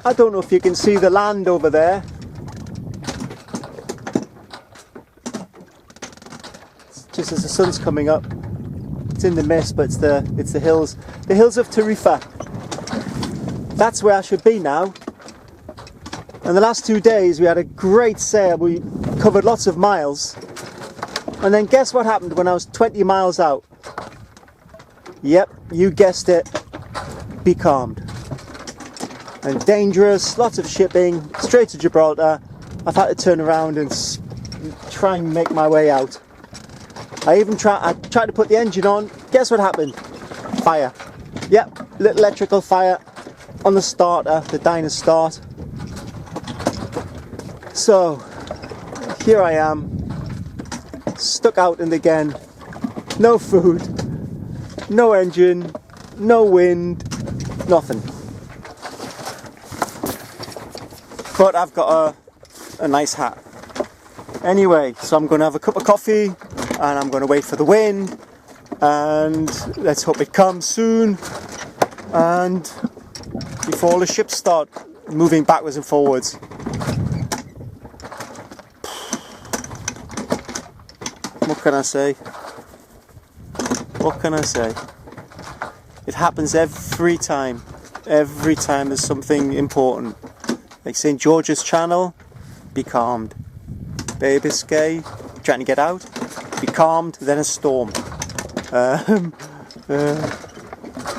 I don't know if you can see the land over there. It's just as the sun's coming up. It's in the mist, but it's the hills. The hills of Tarifa. That's where I should be now. And the last 2 days we had a great sail. We covered lots of miles. And then guess what happened when I was 20 miles out? Yep, you guessed it. Becalmed. And dangerous, lots of shipping, straight to Gibraltar. I've had to turn around and try and make my way out. I tried to put the engine on. Guess what happened? Fire. Yep, little electrical fire on the starter, the dyno start. So, here I am, stuck out in the again. No food, no engine, no wind, nothing. But I've got a nice hat. Anyway, so I'm going to have a cup of coffee and I'm going to wait for the wind, and let's hope it comes soon, and before all the ships start moving backwards and forwards. What can I say? What can I say? It happens every time. Every time there's something important. Like St. George's Channel, becalmed. Bay Biscay, trying to get out, becalmed, then a storm.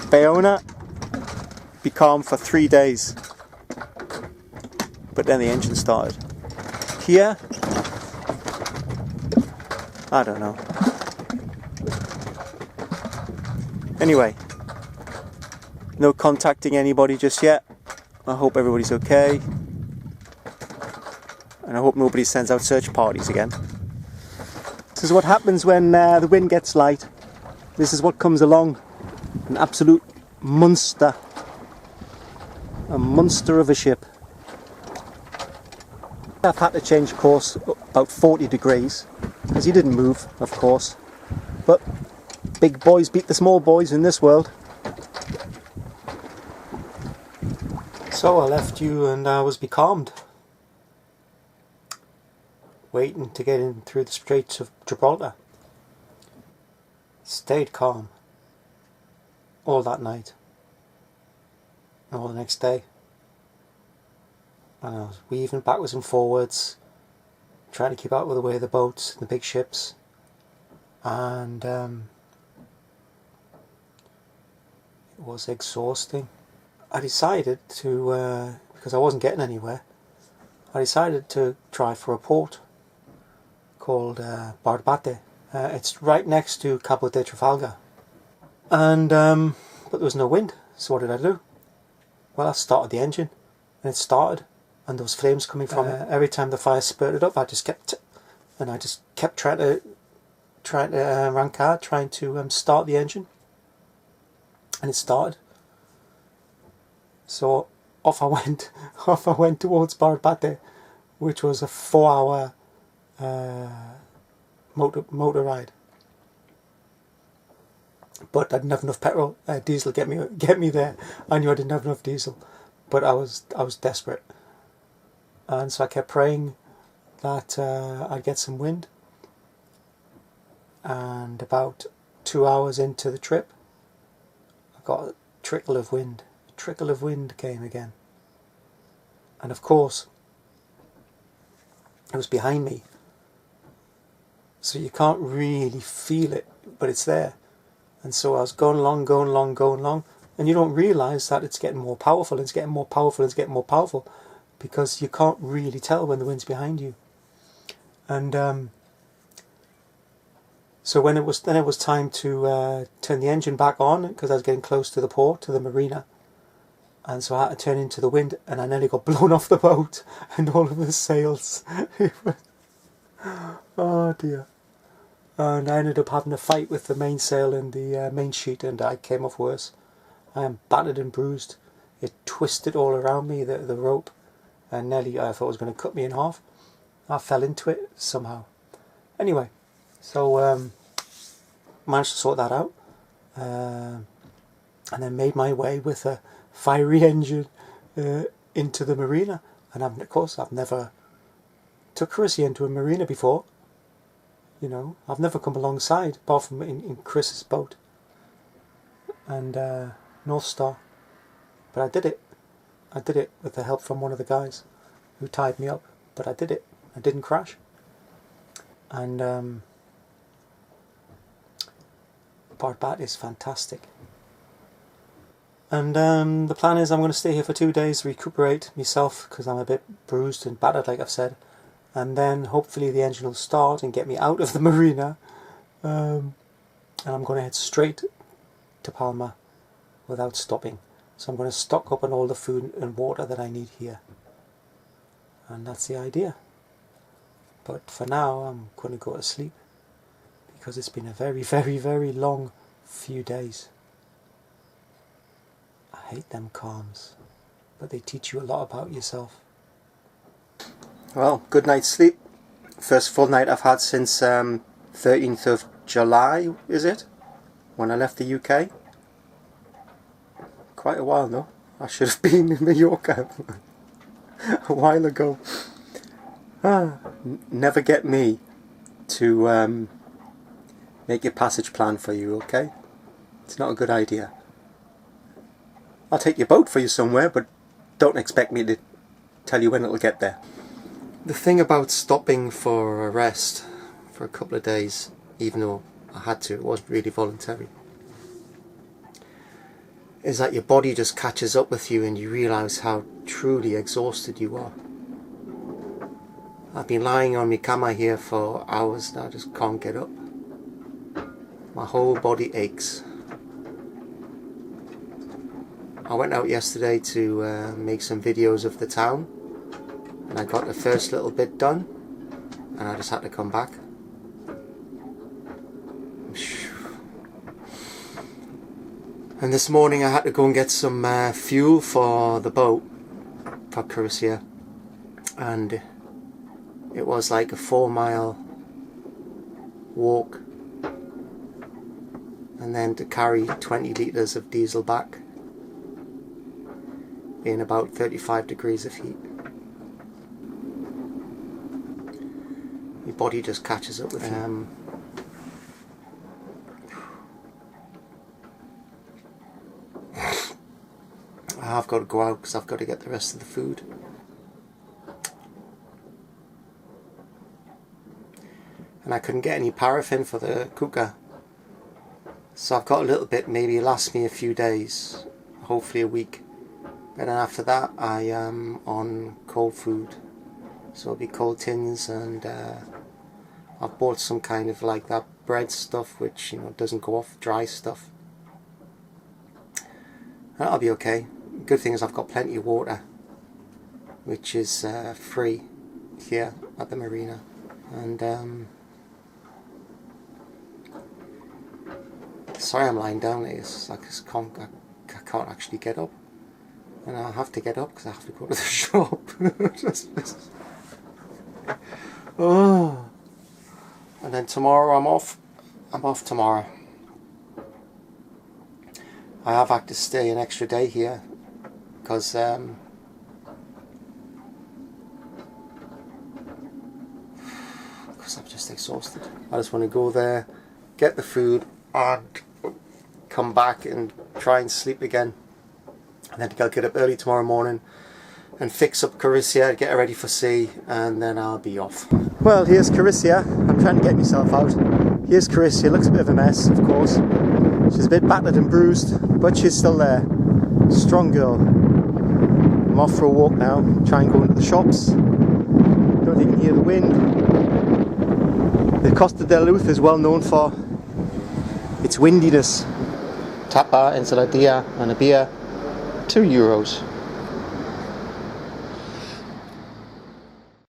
Bayona, becalmed for 3 days. But then the engine started. Here, I don't know. Anyway, no contacting anybody just yet. I hope everybody's okay. And I hope nobody sends out search parties again. This is what happens when the wind gets light. This is what comes along. An absolute monster. A monster of a ship. I've had to change course about 40 degrees. Because he didn't move, of course. But big boys beat the small boys in this world. So I left you and I was becalmed. Waiting to get in through the Straits of Gibraltar. Stayed calm. All that night. And all the next day. And I was weaving backwards and forwards. Trying to keep out of the way of the boats, the big ships. And it was exhausting. I decided to, because I wasn't getting anywhere, I decided to try for a port called Barbate. It's right next to Cabo de Trafalgar. And, but there was no wind, so what did I do? Well, I started the engine, and it started, and there was flames coming from it. Every time the fire spurted up, I just kept trying to rank hard, trying to start the engine, and it started. So off I went towards Barbate, which was a 4-hour motor ride. But I didn't have enough petrol, diesel get me there. I knew I didn't have enough diesel, but I was desperate, and so I kept praying that I'd get some wind. And about 2 hours into the trip, I got a trickle of wind. A trickle of wind came again, and of course, it was behind me. So you can't really feel it, but it's there. And so I was going along, and you don't realise that it's getting more powerful, and it's getting more powerful, and it's getting more powerful, because you can't really tell when the wind's behind you. And so when it was time to turn the engine back on, because I was getting close to the port, to the marina, and so I had to turn into the wind, and I nearly got blown off the boat, and all of the sails. Oh dear. And I ended up having a fight with the mainsail and the main sheet, and I came off worse. I am battered and bruised. It twisted all around me, the rope, and nearly I thought it was going to cut me in half. I fell into it somehow. Anyway, so managed to sort that out, and then made my way with a fiery engine into the marina. And of course I've never took Carissa into a marina before. You know, I've never come alongside, apart from in Chris's boat and North Star. But I did it. I did it with the help from one of the guys who tied me up. But I did it. I didn't crash. And Barbad is fantastic. And the plan is I'm going to stay here for 2 days, recuperate myself, because I'm a bit bruised and battered, like I've said. And then hopefully the engine will start and get me out of the marina. And I'm going to head straight to Palma without stopping. So I'm going to stock up on all the food and water that I need here. And that's the idea. But for now I'm going to go to sleep, because it's been a very, very, very long few days. I hate them calms, but they teach you a lot about yourself. Well, good night's sleep. First full night I've had since 13th of July, is it? When I left the UK. Quite a while though. I should have been in Mallorca a while ago. Never get me to make a passage plan for you, okay? It's not a good idea. I'll take your boat for you somewhere, but don't expect me to tell you when it'll get there. The thing about stopping for a rest for a couple of days, even though I had to, it wasn't really voluntary, is that your body just catches up with you and you realise how truly exhausted you are. I've been lying on my cama here for hours now, I just can't get up. My whole body aches. I went out yesterday to make some videos of the town, and I got the first little bit done, and I just had to come back. And this morning I had to go and get some fuel for the boat, for Carissa, and it was like a 4-mile walk, and then to carry 20 litres of diesel back in about 35 degrees of heat. Your body just catches up with you. I've got to go out because I've got to get the rest of the food. And I couldn't get any paraffin for the cooker, so I've got a little bit, maybe last me a few days, hopefully a week. And then after that I am on cold food, so it'll be cold tins, and I've bought some kind of like that bread stuff which, you know, doesn't go off, dry stuff. That'll be okay. Good thing is I've got plenty of water, which is free here at the marina. And sorry I'm lying down, it's like I can't actually get up. And I have to get up because I have to go to the shop. Oh. And then tomorrow I'm off. I'm off tomorrow. I have had to stay an extra day here because I'm just exhausted. I just want to go there, get the food, and come back and try and sleep again. And then I'll get up early tomorrow morning and fix up Carissa, get her ready for sea, and then I'll be off. Well, here's Carissa. I'm trying to get myself out. Here's Carissa. Looks a bit of a mess, of course. She's a bit battered and bruised, but she's still there. Strong girl. I'm off for a walk now. Try and go into the shops. Don't even hear the wind. The Costa del Luz is well known for its windiness. Tapa, ensaladilla and a beer, €2.